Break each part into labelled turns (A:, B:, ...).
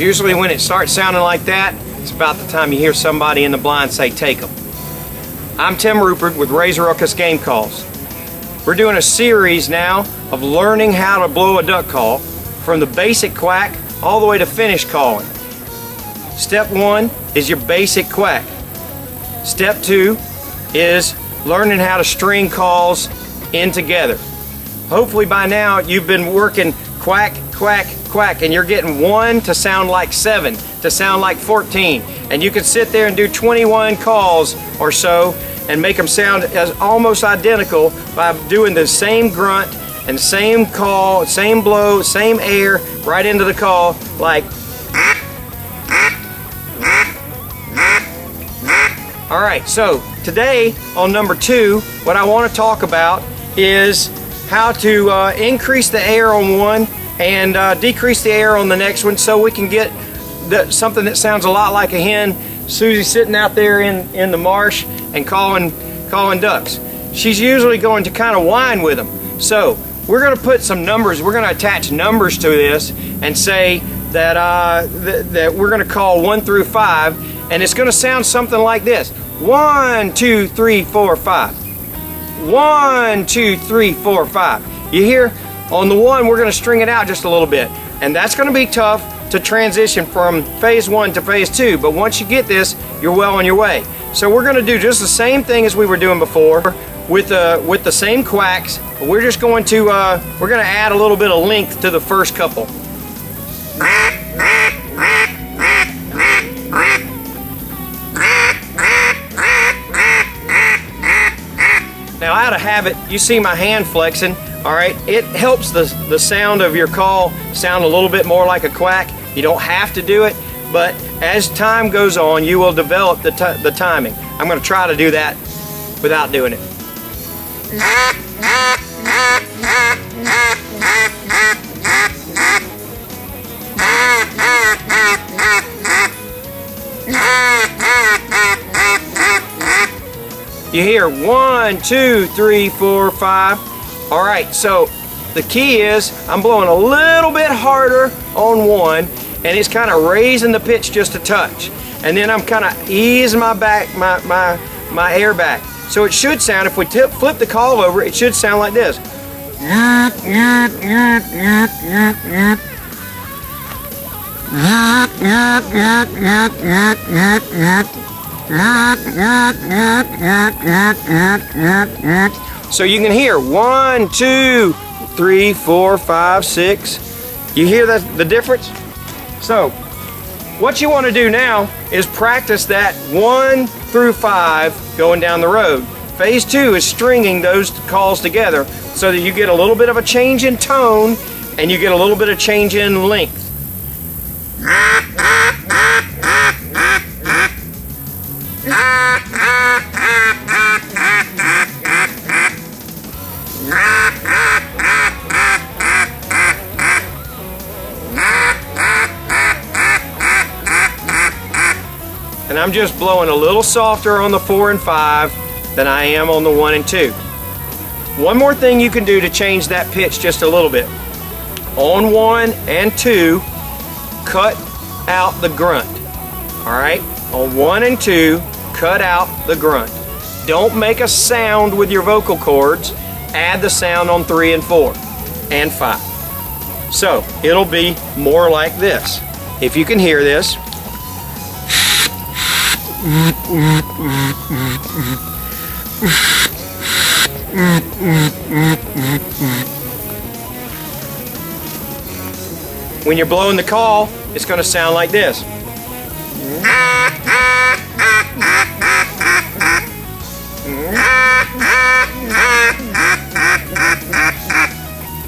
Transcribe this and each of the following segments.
A: Usually when it starts sounding like that, it's about the time you hear somebody in the blind say, take them. I'm Tim Rupard with Raisaruckus Game Calls. We're doing a series now of learning how to blow a duck call from the basic quack all the way to finish calling. Step 1 is your basic quack. Step 2 is learning how to string calls in together. Hopefully by now you've been working quack, quack, quack, and you're getting 1 to sound like 7, to sound like 14. And you can sit there and do 21 calls or so and make them sound as almost identical by doing the same grunt and same call, same blow, same air right into the call, like. All right, so today on number 2, what I want to talk about is how to increase the air on one and decrease the air on the next one, so we can get something that sounds a lot like a hen. Susie's sitting out there in the marsh and calling ducks. She's usually going to kind of whine with them. So we're going to put some numbers. We're going to attach numbers to this and say that that we're going to call 1 through 5, and it's going to sound something like this: 1, 2, 3, 4, 5. 1, 2, 3, 4, 5. You hear? On the 1, we're going to string it out just a little bit, and that's going to be tough to transition from phase 1 to phase 2. But once you get this, you're well on your way. So we're going to do just the same thing as we were doing before with the same quacks. We're just going to add a little bit of length to the first couple. Now, out of habit, you see my hand flexing. All right, it helps the sound of your call sound a little bit more like a quack. You don't have to do it, but as time goes on, you will develop the timing. I'm going to try to do that without doing it. You hear 1, 2, 3, 4, 5. All right, so the key is I'm blowing a little bit harder on 1, and it's kind of raising the pitch just a touch. And then I'm kind of easing my air back. So it should sound, if we flip the call over, it should sound like this. So you can hear 1, 2, 3, 4, 5, 6. You hear the difference? So what you want to do now is practice that 1 through 5 going down the road. Phase 2 is stringing those calls together so that you get a little bit of a change in tone and you get a little bit of change in length. And I'm just blowing a little softer on the 4 and 5 than I am on the 1 and 2. One more thing you can do to change that pitch just a little bit. On 1 and 2, cut out the grunt. All right? On 1 and 2, cut out the grunt. Don't make a sound with your vocal cords. Add the sound on 3 and 4 and 5. So it'll be more like this. If you can hear this. When you're blowing the call, it's going to sound like this.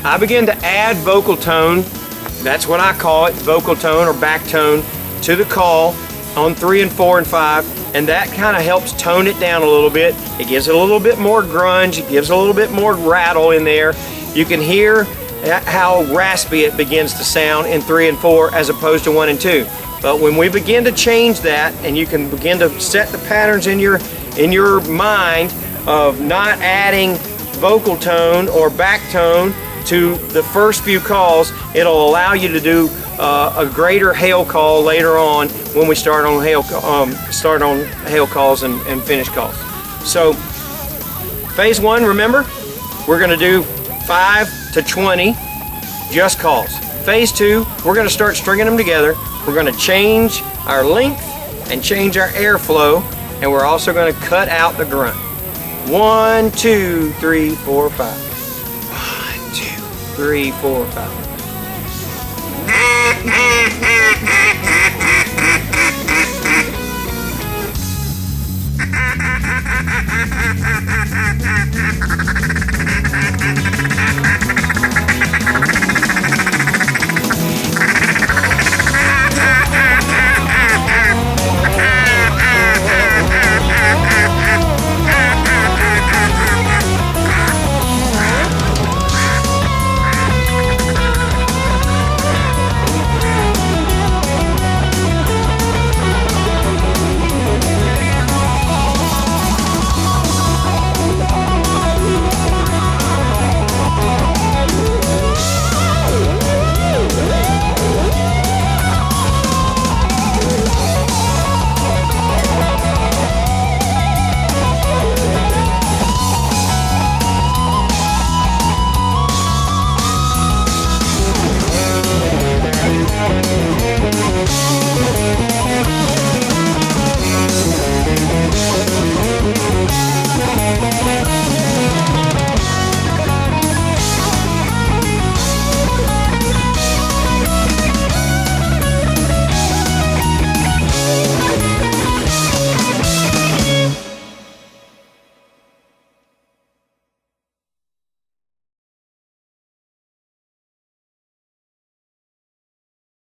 A: I begin to add vocal tone, that's what I call it, vocal tone or back tone, to the call on 3 and 4 and 5, and that kind of helps tone it down a little bit. It gives it a little bit more grunge, it gives a little bit more rattle in there. You can hear how raspy it begins to sound in 3 and 4 as opposed to 1 and 2. But when we begin to change that, and you can begin to set the patterns in your mind of not adding vocal tone or back tone to the first few calls, it'll allow you to do a greater hail call later on when we start on hail calls and finish calls. So phase 1, remember, we're going to do 5 to 20 just calls. Phase 2, we're going to start stringing them together. We're going to change our length and change our airflow, and we're also going to cut out the grunt. 1, 2, 3, 4, 5. 1, 2, 3, 4, 5.